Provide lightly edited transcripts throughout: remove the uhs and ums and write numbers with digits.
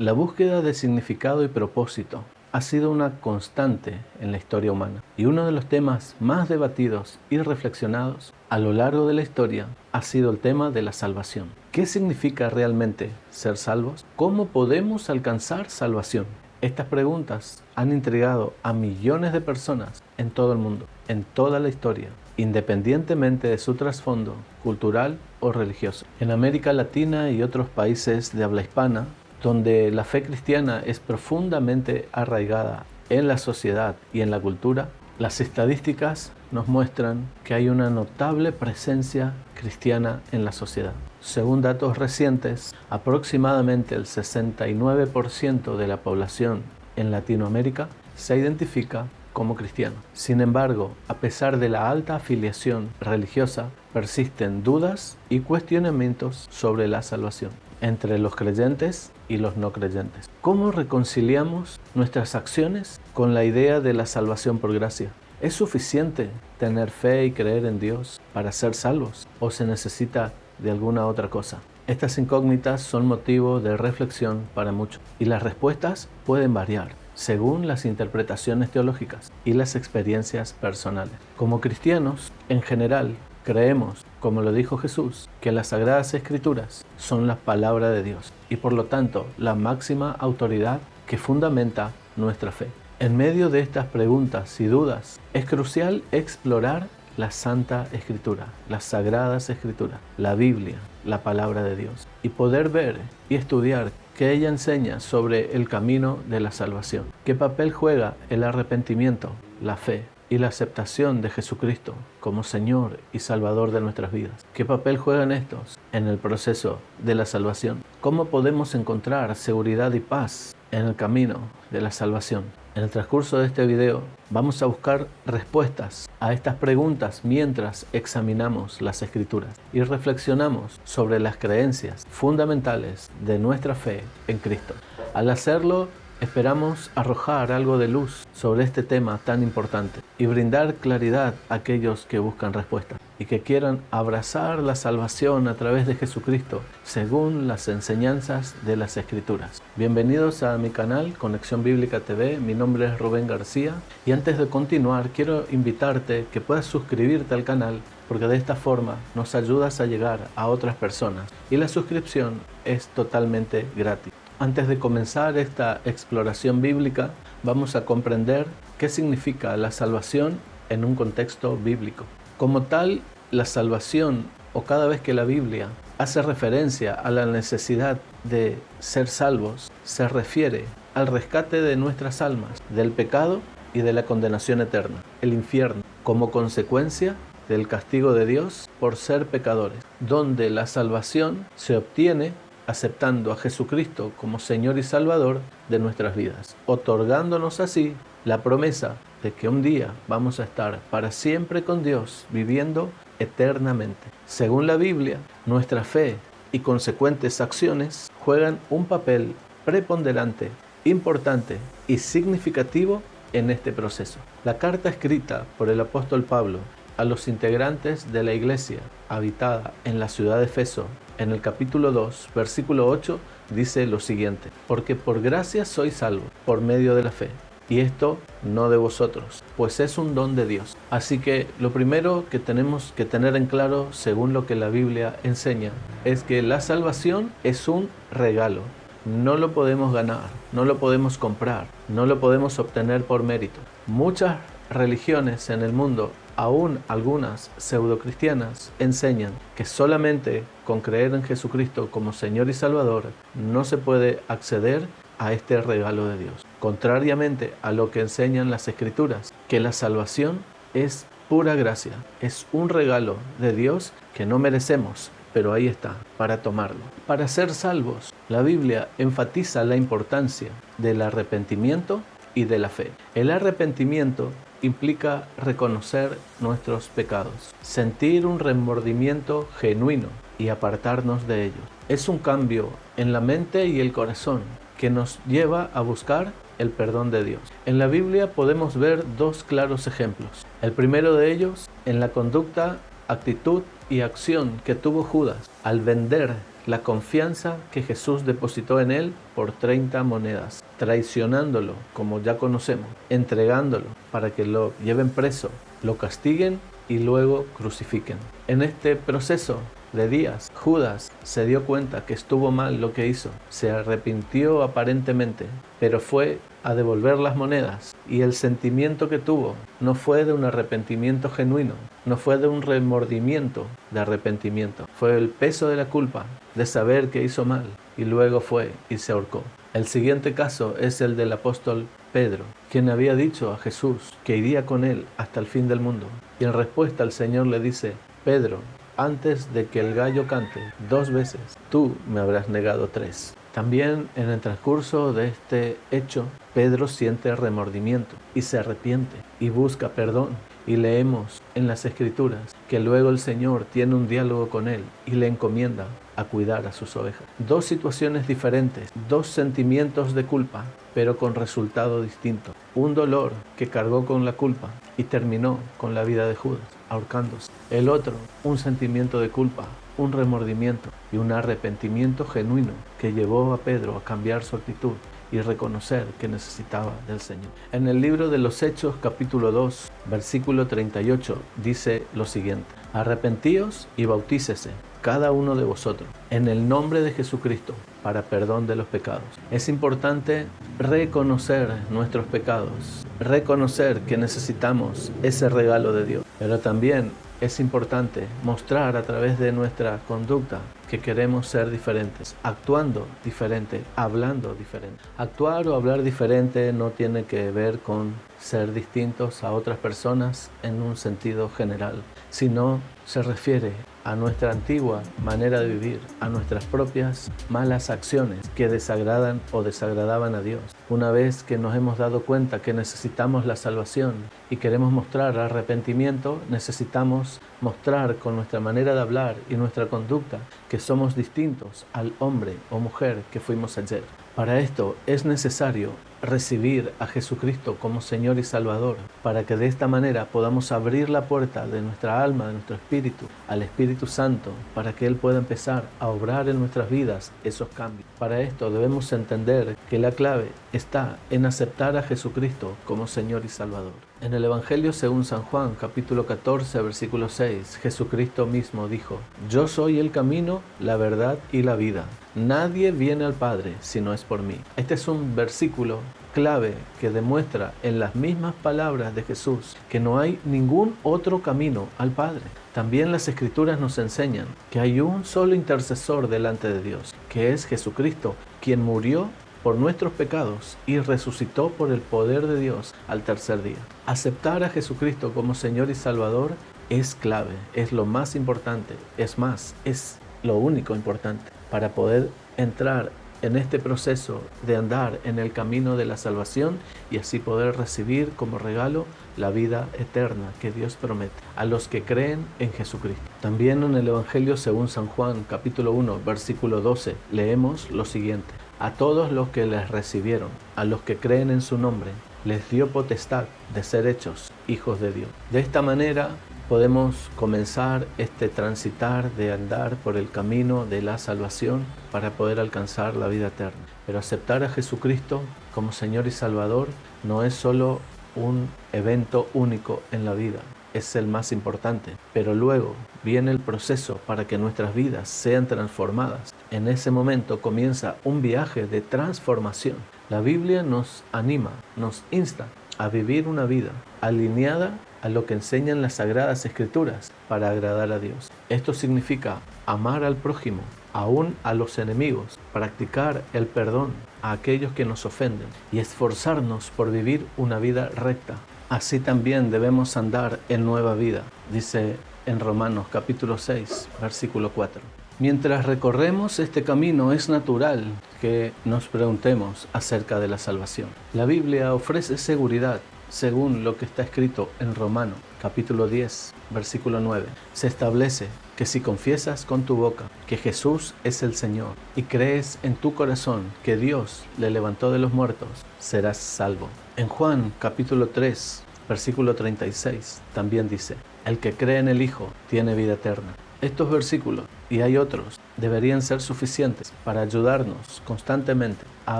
La búsqueda de significado y propósito ha sido una constante en la historia humana y uno de los temas más debatidos y reflexionados a lo largo de la historia ha sido el tema de la salvación. ¿Qué significa realmente ser salvos? ¿Cómo podemos alcanzar salvación? Estas preguntas han intrigado a millones de personas en todo el mundo, en toda la historia, independientemente de su trasfondo cultural o religioso. En América Latina y otros países de habla hispana, donde la fe cristiana es profundamente arraigada en la sociedad y en la cultura, las estadísticas nos muestran que hay una notable presencia cristiana en la sociedad. Según datos recientes, aproximadamente el 69% de la población en Latinoamérica se identifica como cristiano. Sin embargo, a pesar de la alta afiliación religiosa, persisten dudas y cuestionamientos sobre la salvación entre los creyentes y los no creyentes. ¿Cómo reconciliamos nuestras acciones con la idea de la salvación por gracia? ¿Es suficiente tener fe y creer en Dios para ser salvos? ¿O se necesita de alguna otra cosa? Estas incógnitas son motivo de reflexión para muchos y las respuestas pueden variar según las interpretaciones teológicas y las experiencias personales. Como cristianos, en general, creemos, como lo dijo Jesús, que las Sagradas Escrituras son la palabra de Dios y por lo tanto la máxima autoridad que fundamenta nuestra fe. En medio de estas preguntas y dudas, es crucial explorar la Santa Escritura, las Sagradas Escrituras, la Biblia, la palabra de Dios, y poder ver y estudiar qué ella enseña sobre el camino de la salvación. ¿Qué papel juega el arrepentimiento, la fe y la aceptación de Jesucristo como Señor y Salvador de nuestras vidas? ¿Qué papel juegan estos en el proceso de la salvación? ¿Cómo podemos encontrar seguridad y paz en el camino de la salvación? En el transcurso de este video vamos a buscar respuestas a estas preguntas mientras examinamos las Escrituras y reflexionamos sobre las creencias fundamentales de nuestra fe en Cristo. Al hacerlo, esperamos arrojar algo de luz sobre este tema tan importante y brindar claridad a aquellos que buscan respuestas y que quieran abrazar la salvación a través de Jesucristo según las enseñanzas de las Escrituras. Bienvenidos a mi canal Conexión Bíblica TV, mi nombre es Rubén García y antes de continuar quiero invitarte que puedas suscribirte al canal porque de esta forma nos ayudas a llegar a otras personas y la suscripción es totalmente gratis. Antes de comenzar esta exploración bíblica, vamos a comprender qué significa la salvación en un contexto bíblico. Como tal, la salvación, o cada vez que la Biblia hace referencia a la necesidad de ser salvos, se refiere al rescate de nuestras almas del pecado y de la condenación eterna, el infierno, como consecuencia del castigo de Dios por ser pecadores, donde la salvación se obtiene aceptando a Jesucristo como Señor y Salvador de nuestras vidas, otorgándonos así la promesa de que un día vamos a estar para siempre con Dios, viviendo eternamente. Según la Biblia, nuestra fe y consecuentes acciones juegan un papel preponderante, importante y significativo en este proceso. La carta escrita por el apóstol Pablo a los integrantes de la iglesia habitada en la ciudad de Efeso, en el capítulo 2, versículo 8, dice lo siguiente: porque por gracia sois salvos, por medio de la fe, y esto no de vosotros, pues es un don de Dios. Así que lo primero que tenemos que tener en claro, según lo que la Biblia enseña, es que la salvación es un regalo. No lo podemos ganar, no lo podemos comprar, no lo podemos obtener por mérito. Muchas religiones en el mundo, aún algunas pseudocristianas, enseñan que solamente con creer en Jesucristo como Señor y Salvador no se puede acceder a este regalo de Dios. Contrariamente a lo que enseñan las Escrituras, que la salvación es pura gracia, es un regalo de Dios que no merecemos, pero ahí está, para tomarlo. Para ser salvos, la Biblia enfatiza la importancia del arrepentimiento y de la fe. El arrepentimiento implica reconocer nuestros pecados, sentir un remordimiento genuino y apartarnos de ellos. Es un cambio en la mente y el corazón que nos lleva a buscar el perdón de Dios. En la Biblia podemos ver dos claros ejemplos. El primero de ellos en la conducta, actitud y acción que tuvo Judas al vender la confianza que Jesús depositó en él por 30 monedas, traicionándolo, como ya conocemos, entregándolo para que lo lleven preso, lo castiguen y luego crucifiquen. En este proceso de días, Judas se dio cuenta que estuvo mal lo que hizo, se arrepintió aparentemente, pero fue a devolver las monedas, y el sentimiento que tuvo no fue de un arrepentimiento genuino, no fue de un remordimiento de arrepentimiento, fue el peso de la culpa de saber que hizo mal, y luego fue y se ahorcó. El siguiente caso es el del apóstol Pedro, quien había dicho a Jesús que iría con él hasta el fin del mundo, y en respuesta el Señor le dice: Pedro, antes de que el gallo cante 2 veces, tú me habrás negado 3. También en el transcurso de este hecho, Pedro siente remordimiento y se arrepiente y busca perdón. Y leemos en las Escrituras que luego el Señor tiene un diálogo con él y le encomienda a cuidar a sus ovejas. 2 situaciones diferentes, 2 sentimientos de culpa, pero con resultado distinto. Un dolor que cargó con la culpa y terminó con la vida de Judas, ahorcándose. El otro, un sentimiento de culpa, un remordimiento y un arrepentimiento genuino que llevó a Pedro a cambiar su actitud y reconocer que necesitaba del Señor. En el libro de los Hechos, capítulo 2, versículo 38, dice lo siguiente: Arrepentíos y bautícese cada uno de vosotros en el nombre de Jesucristo para perdón de los pecados. Es importante reconocer nuestros pecados, reconocer que necesitamos ese regalo de Dios, pero también es importante mostrar a través de nuestra conducta que queremos ser diferentes, actuando diferente, hablando diferente. Actuar o hablar diferente no tiene que ver con ser distintos a otras personas en un sentido general, sino se refiere a nuestra antigua manera de vivir, a nuestras propias malas acciones que desagradan o desagradaban a Dios. Una vez que nos hemos dado cuenta que necesitamos la salvación y queremos mostrar arrepentimiento, necesitamos mostrar con nuestra manera de hablar y nuestra conducta que somos distintos al hombre o mujer que fuimos ayer. Para esto es necesario recibir a Jesucristo como Señor y Salvador, para que de esta manera podamos abrir la puerta de nuestra alma, de nuestro espíritu, al Espíritu Santo, para que Él pueda empezar a obrar en nuestras vidas esos cambios. Para esto debemos entender que la clave está en aceptar a Jesucristo como Señor y Salvador. En el Evangelio según San Juan, capítulo 14, versículo 6, Jesucristo mismo dijo: Yo soy el camino, la verdad y la vida. Nadie viene al Padre si no es por mí. Este es un versículo clave que demuestra en las mismas palabras de Jesús que no hay ningún otro camino al Padre. También las Escrituras nos enseñan que hay un solo intercesor delante de Dios, que es Jesucristo, quien murió por nuestros pecados y resucitó por el poder de Dios al tercer día. Aceptar a Jesucristo como Señor y Salvador es clave, es lo más importante, es más, es lo único importante para poder entrar en este proceso de andar en el camino de la salvación y así poder recibir como regalo la vida eterna que Dios promete a los que creen en Jesucristo. También en el Evangelio según San Juan, capítulo 1, versículo 12, leemos lo siguiente: A todos los que les recibieron, a los que creen en su nombre, les dio potestad de ser hechos hijos de Dios. De esta manera podemos comenzar este transitar de andar por el camino de la salvación para poder alcanzar la vida eterna. Pero aceptar a Jesucristo como Señor y Salvador no es solo un evento único en la vida, es el más importante, pero luego viene el proceso para que nuestras vidas sean transformadas. En ese momento comienza un viaje de transformación. La Biblia nos anima, nos insta a vivir una vida alineada a lo que enseñan las Sagradas Escrituras para agradar a Dios. Esto significa amar al prójimo, aún a los enemigos, practicar el perdón a aquellos que nos ofenden y esforzarnos por vivir una vida recta. Así también debemos andar en nueva vida, dice en Romanos capítulo 6, versículo 4. Mientras recorremos este camino es natural que nos preguntemos acerca de la salvación. La Biblia ofrece seguridad según lo que está escrito en Romanos capítulo 10, versículo 9. Se establece que si confiesas con tu boca que Jesús es el Señor y crees en tu corazón que Dios le levantó de los muertos, serás salvo. En Juan capítulo 3, versículo 36, también dice: El que cree en el Hijo tiene vida eterna. Estos versículos, y hay otros, deberían ser suficientes para ayudarnos constantemente a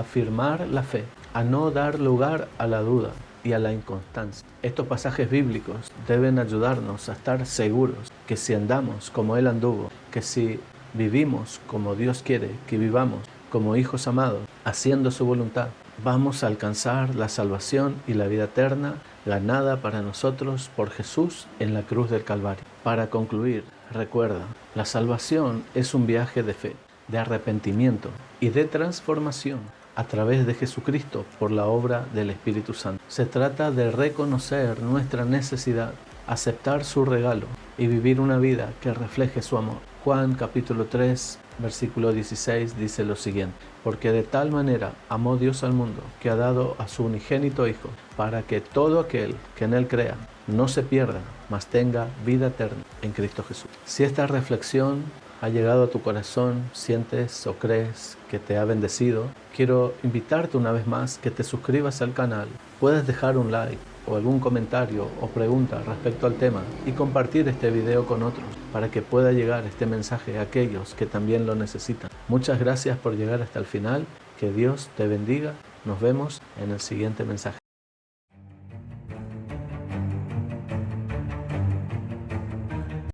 afirmar la fe, a no dar lugar a la duda y a la inconstancia. Estos pasajes bíblicos deben ayudarnos a estar seguros que si andamos como Él anduvo, que si vivimos como Dios quiere que vivamos, como hijos amados, haciendo su voluntad, vamos a alcanzar la salvación y la vida eterna ganada para nosotros por Jesús en la cruz del Calvario. Para concluir, recuerda, la salvación es un viaje de fe, de arrepentimiento y de transformación a través de Jesucristo por la obra del Espíritu Santo. Se trata de reconocer nuestra necesidad, aceptar su regalo y vivir una vida que refleje su amor. Juan capítulo 3, versículo 16 dice lo siguiente: porque de tal manera amó Dios al mundo, que ha dado a su unigénito Hijo, para que todo aquel que en Él crea no se pierda, mas tenga vida eterna en Cristo Jesús. Si esta reflexión ha llegado a tu corazón, sientes o crees que te ha bendecido, quiero invitarte una vez más que te suscribas al canal. Puedes dejar un like o algún comentario o pregunta respecto al tema y compartir este video con otros para que pueda llegar este mensaje a aquellos que también lo necesitan. Muchas gracias por llegar hasta el final. Que Dios te bendiga. Nos vemos en el siguiente mensaje.